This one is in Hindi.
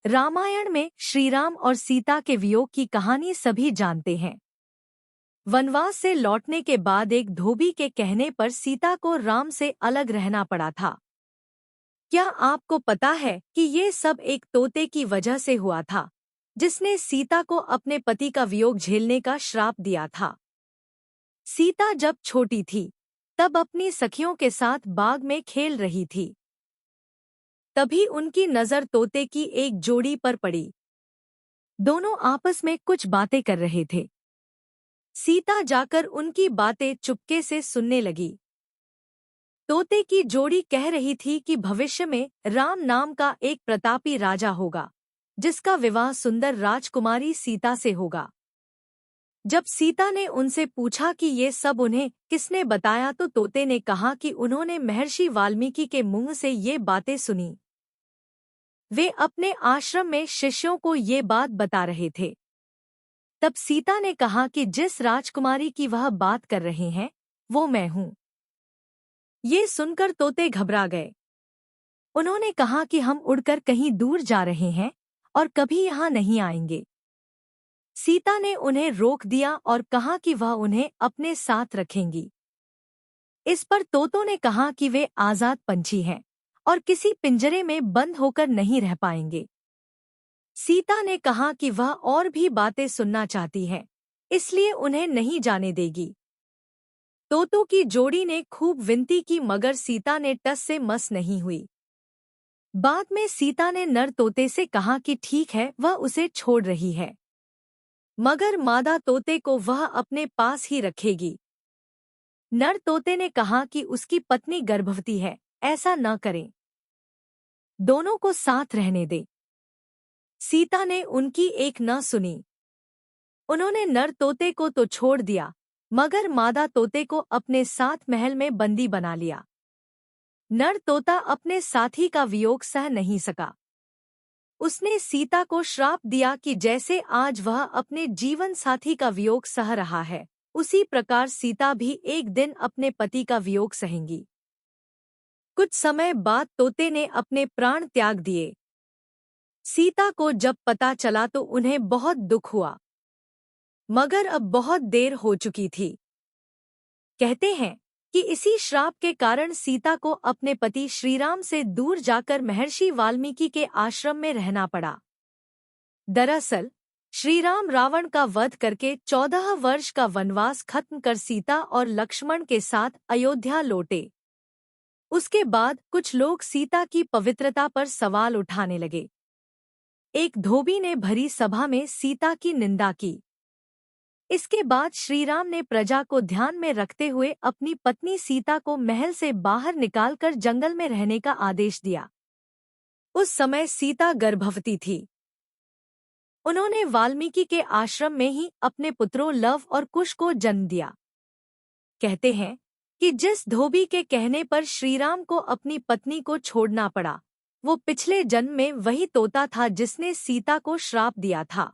रामायण में श्रीराम और सीता के वियोग की कहानी सभी जानते हैं। वनवास से लौटने के बाद एक धोबी के कहने पर सीता को राम से अलग रहना पड़ा था। क्या आपको पता है कि ये सब एक तोते की वजह से हुआ था, जिसने सीता को अपने पति का वियोग झेलने का श्राप दिया था। सीता जब छोटी थी, तब अपनी सखियों के साथ बाग में खेल रही थी। तभी उनकी नजर तोते की एक जोड़ी पर पड़ी। दोनों आपस में कुछ बातें कर रहे थे। सीता जाकर उनकी बातें चुपके से सुनने लगी। तोते की जोड़ी कह रही थी कि भविष्य में राम नाम का एक प्रतापी राजा होगा, जिसका विवाह सुंदर राजकुमारी सीता से होगा। जब सीता ने उनसे पूछा कि ये सब उन्हें किसने बताया, तो तोते ने कहा कि उन्होंने महर्षि वाल्मीकि के मुंह से ये बातें सुनी। वे अपने आश्रम में शिष्यों को ये बात बता रहे थे। तब सीता ने कहा कि जिस राजकुमारी की वह बात कर रहे हैं, वो मैं हूँ। ये सुनकर तोते घबरा गए। उन्होंने कहा कि हम उड़कर कहीं दूर जा रहे हैं और कभी यहाँ नहीं आएंगे। सीता ने उन्हें रोक दिया और कहा कि वह उन्हें अपने साथ रखेंगी। इस पर तोतों ने कहा कि वे आजाद पंछी हैं और किसी पिंजरे में बंद होकर नहीं रह पाएंगे। सीता ने कहा कि वह और भी बातें सुनना चाहती है, इसलिए उन्हें नहीं जाने देगी। तोतों की जोड़ी ने खूब विनती की, मगर सीता ने टस से मस नहीं हुई। बाद में सीता ने नर तोते से कहा कि ठीक है, वह उसे छोड़ रही है, मगर मादा तोते को वह अपने पास ही रखेगी। नर तोते ने कहा कि उसकी पत्नी गर्भवती है, ऐसा न करें, दोनों को साथ रहने दे। सीता ने उनकी एक न सुनी। उन्होंने नर तोते को तो छोड़ दिया, मगर मादा तोते को अपने साथ महल में बंदी बना लिया। नर तोता अपने साथी का वियोग सह नहीं सका। उसने सीता को श्राप दिया कि जैसे आज वह अपने जीवन साथी का वियोग सह रहा है, उसी प्रकार सीता भी एक दिन अपने पति का वियोग सहेंगी। कुछ समय बाद तोते ने अपने प्राण त्याग दिए। सीता को जब पता चला तो उन्हें बहुत दुख हुआ, मगर अब बहुत देर हो चुकी थी। कहते हैं कि इसी श्राप के कारण सीता को अपने पति श्रीराम से दूर जाकर महर्षि वाल्मीकि के आश्रम में रहना पड़ा। दरअसल श्रीराम रावण का वध करके 14 वर्ष का वनवास खत्म कर सीता और लक्ष्मण के साथ अयोध्या लौटे। उसके बाद कुछ लोग सीता की पवित्रता पर सवाल उठाने लगे। एक धोबी ने भरी सभा में सीता की निंदा की। इसके बाद श्रीराम ने प्रजा को ध्यान में रखते हुए अपनी पत्नी सीता को महल से बाहर निकालकर जंगल में रहने का आदेश दिया। उस समय सीता गर्भवती थी। उन्होंने वाल्मीकि के आश्रम में ही अपने पुत्रों लव और कुश को जन्म दिया। कहते हैं कि जिस धोबी के कहने पर श्रीराम को अपनी पत्नी को छोड़ना पड़ा, वो पिछले जन्म में वही तोता था जिसने सीता को श्राप दिया था।